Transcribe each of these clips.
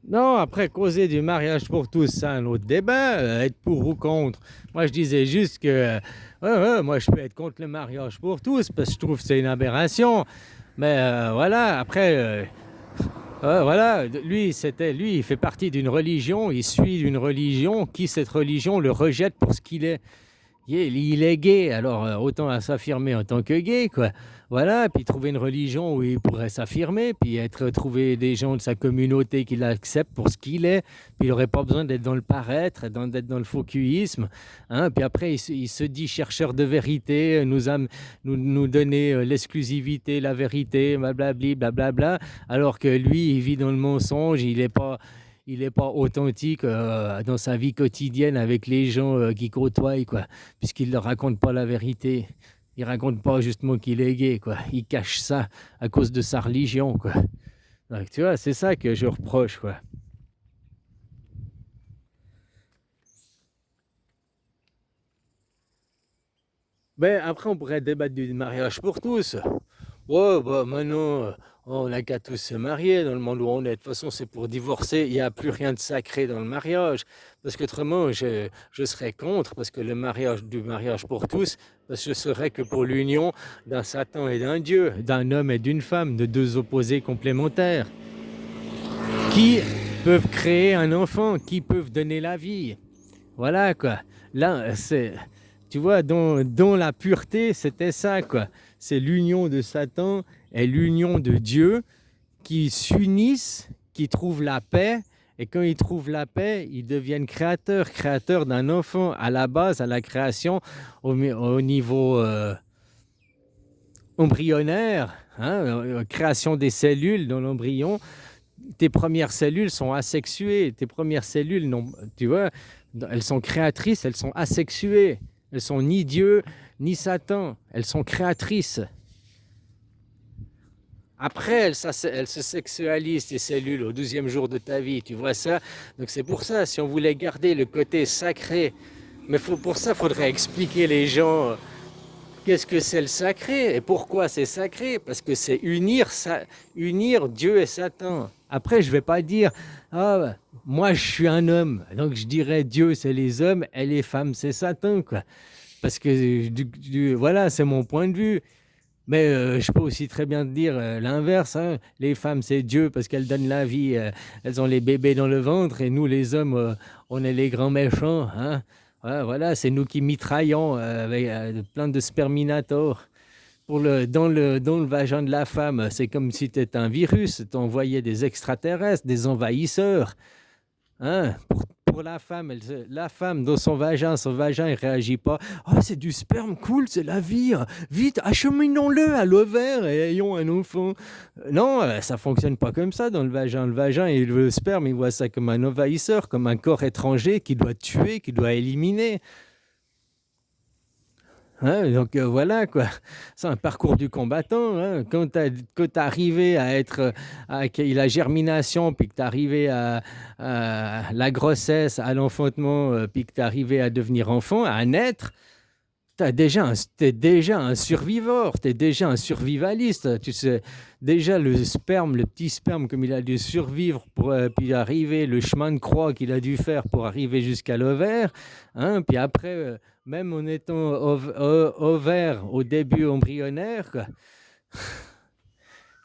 Non, après, causer du mariage pour tous, c'est un autre débat, être pour ou contre. Moi, je disais juste que, ouais, moi, je peux être contre le mariage pour tous, parce que je trouve que c'est une aberration. Mais voilà, après, voilà, lui, il fait partie d'une religion, il suit une religion, qui cette religion le rejette pour ce qu'il est. Il est gay, alors autant à s'affirmer en tant que gay, quoi. Voilà, puis trouver une religion où il pourrait s'affirmer, puis trouver des gens de sa communauté qui l'acceptent pour ce qu'il est, puis il n'aurait pas besoin d'être dans le paraître, d'être dans le focusisme, hein. Puis après, il se dit chercheur de vérité, nous donner l'exclusivité, la vérité, blablabli, blablabla, alors que lui, il vit dans le mensonge, il est pas authentique dans sa vie quotidienne avec les gens qui côtoient, quoi, puisqu'il ne raconte pas la vérité. Il raconte pas justement qu'il est gay, quoi. Il cache ça à cause de sa religion, quoi. Donc, tu vois, c'est ça que je reproche, quoi. Ben, après, on pourrait débattre du mariage pour tous. Ouais, bah maintenant, on n'a qu'à tous se marier dans le monde où on est. De toute façon, c'est pour divorcer. Il n'y a plus rien de sacré dans le mariage. Parce qu'autrement, je serais contre, parce que du mariage pour tous, parce que je serais que pour l'union d'un Satan et d'un Dieu, d'un homme et d'une femme, de deux opposés complémentaires, qui peuvent créer un enfant, qui peuvent donner la vie. Voilà, quoi. Là, tu vois, dans la pureté, c'était ça, quoi. C'est l'union de Satan et l'union de Dieu qui s'unissent, qui trouvent la paix. Et quand ils trouvent la paix, ils deviennent créateurs d'un enfant. À la base, à la création, au niveau embryonnaire, hein, création des cellules dans l'embryon, tes premières cellules sont asexuées. Tes premières cellules, non, tu vois, elles sont créatrices, elles sont asexuées. Elles sont ni Dieu, ni Satan. Elles sont créatrices. Après, elles se sexualisent, tes cellules, au 12e jour de ta vie. Tu vois ça? Donc c'est pour ça, si on voulait garder le côté sacré, mais pour ça, il faudrait expliquer les gens qu'est-ce que c'est le sacré et pourquoi c'est sacré. Parce que c'est unir Dieu et Satan. Après, je ne vais pas dire, ah, moi je suis un homme, donc je dirais Dieu c'est les hommes et les femmes c'est Satan, quoi. Parce que voilà, c'est mon point de vue. Mais je peux aussi très bien te dire l'inverse, hein. Les femmes, c'est Dieu parce qu'elles donnent la vie, elles ont les bébés dans le ventre, et nous, les hommes, on est les grands méchants, hein. Voilà, c'est nous qui mitraillons avec plein de sperminators. Dans le vagin de la femme, c'est comme si tu étais un virus, tu envoyais des extraterrestres, des envahisseurs. Hein, pour la femme, la femme dans son vagin, il réagit pas. Oh, c'est du sperme, cool, c'est la vie. Vite, acheminons-le à l'ovaire et ayons un enfant. Non, ça fonctionne pas comme ça dans le vagin. Le sperme, il voit ça comme un envahisseur, comme un corps étranger qui doit tuer, qui doit éliminer. Hein, donc voilà, quoi. C'est un parcours du combattant, hein. Quand tu arrivé à être à la germination, puis que tu arrivé à la grossesse, à l'enfantement, puis que tu arrivé à devenir enfant, à naître, t'es déjà un survivor, tu es déjà un survivaliste. Tu sais, déjà le sperme, le petit sperme, comme il a dû survivre pour puis arriver, le chemin de croix qu'il a dû faire pour arriver jusqu'à l'ovaire, hein. Puis après, même en étant ovaire au début embryonnaire, quoi,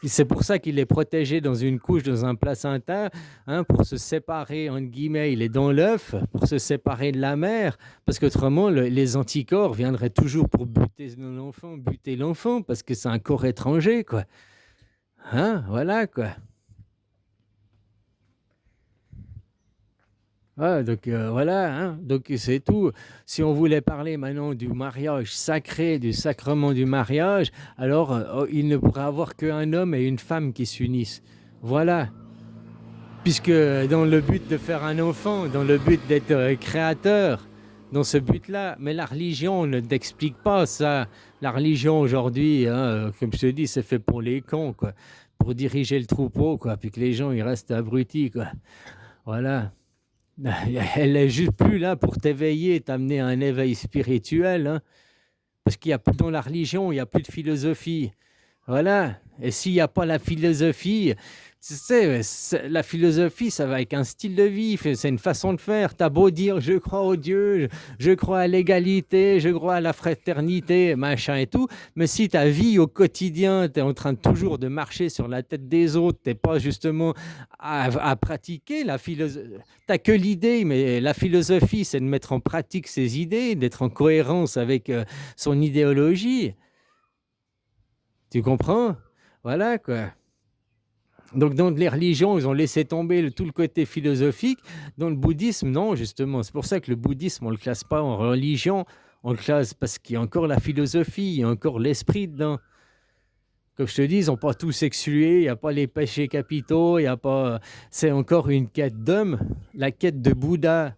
c'est pour ça qu'il est protégé dans une couche, dans un placenta, hein, pour se séparer, entre guillemets, il est dans l'œuf, pour se séparer de la mère, parce qu'autrement, les anticorps viendraient toujours pour buter l'enfant, parce que c'est un corps étranger, quoi. Hein, voilà, quoi. Donc voilà, hein, donc c'est tout. Si on voulait parler maintenant du mariage sacré, du sacrement du mariage, alors il ne pourrait avoir qu'un homme et une femme qui s'unissent. Voilà. Puisque dans le but de faire un enfant, dans le but d'être créateur, dans ce but-là, mais la religion ne t'explique pas ça. La religion aujourd'hui, hein, comme je te dis, c'est fait pour les cons, quoi, pour diriger le troupeau, quoi, puis que les gens ils restent abrutis, quoi. Voilà. Elle est juste plus là pour t'éveiller, t'amener à un éveil spirituel, hein, parce qu'il y a dans la religion, il y a plus de philosophie. Voilà. Et s'il n'y a pas la philosophie, Tu sais, la philosophie, ça va avec un style de vie, c'est une façon de faire. T'as beau dire, je crois au Dieu, je crois à l'égalité, je crois à la fraternité, machin et tout, mais si ta vie au quotidien, tu es en train toujours de marcher sur la tête des autres, t'es pas justement à pratiquer la philosophie, t'as que l'idée, mais la philosophie, c'est de mettre en pratique ses idées, d'être en cohérence avec son idéologie. Tu comprends? Voilà quoi. Donc, dans les religions, ils ont laissé tomber tout le côté philosophique. Dans le bouddhisme, non, justement. C'est pour ça que le bouddhisme, on ne le classe pas en religion. On le classe parce qu'il y a encore la philosophie, il y a encore l'esprit dedans. Comme je te dis, ils n'ont pas tous exclué, il n'y a pas les péchés capitaux, il y a pas. C'est encore une quête d'homme, la quête de Bouddha.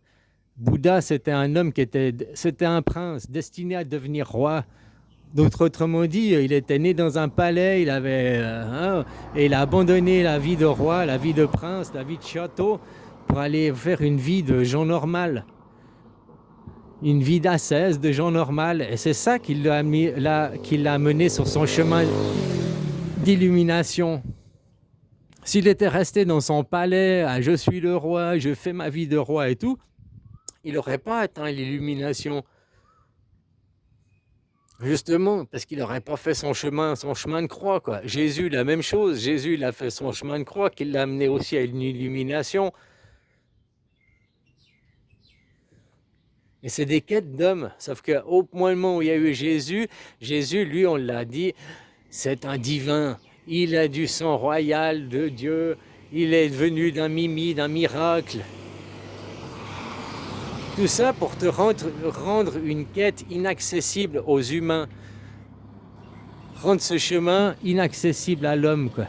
Bouddha, c'était un homme c'était un prince destiné à devenir roi. Autrement dit, il était né dans un palais, et il a abandonné la vie de roi, la vie de prince, la vie de château, pour aller faire une vie de gens normal, une vie d'ascèse de gens normal. Et c'est ça qui l'a mené sur son chemin d'illumination. S'il était resté dans son palais, je suis le roi, je fais ma vie de roi et tout, il n'aurait pas atteint l'illumination. Justement, parce qu'il n'aurait pas fait son chemin de croix, quoi. Jésus, la même chose. Jésus, il a fait son chemin de croix, qui l'a amené aussi à une illumination. Et c'est des quêtes d'hommes. Sauf qu'au moment où il y a eu Jésus, Jésus, lui, on l'a dit, c'est un divin. Il a du sang royal de Dieu. Il est venu d'un mimi, d'un miracle. Tout ça pour te rendre une quête inaccessible aux humains. Rendre ce chemin inaccessible à l'homme, quoi.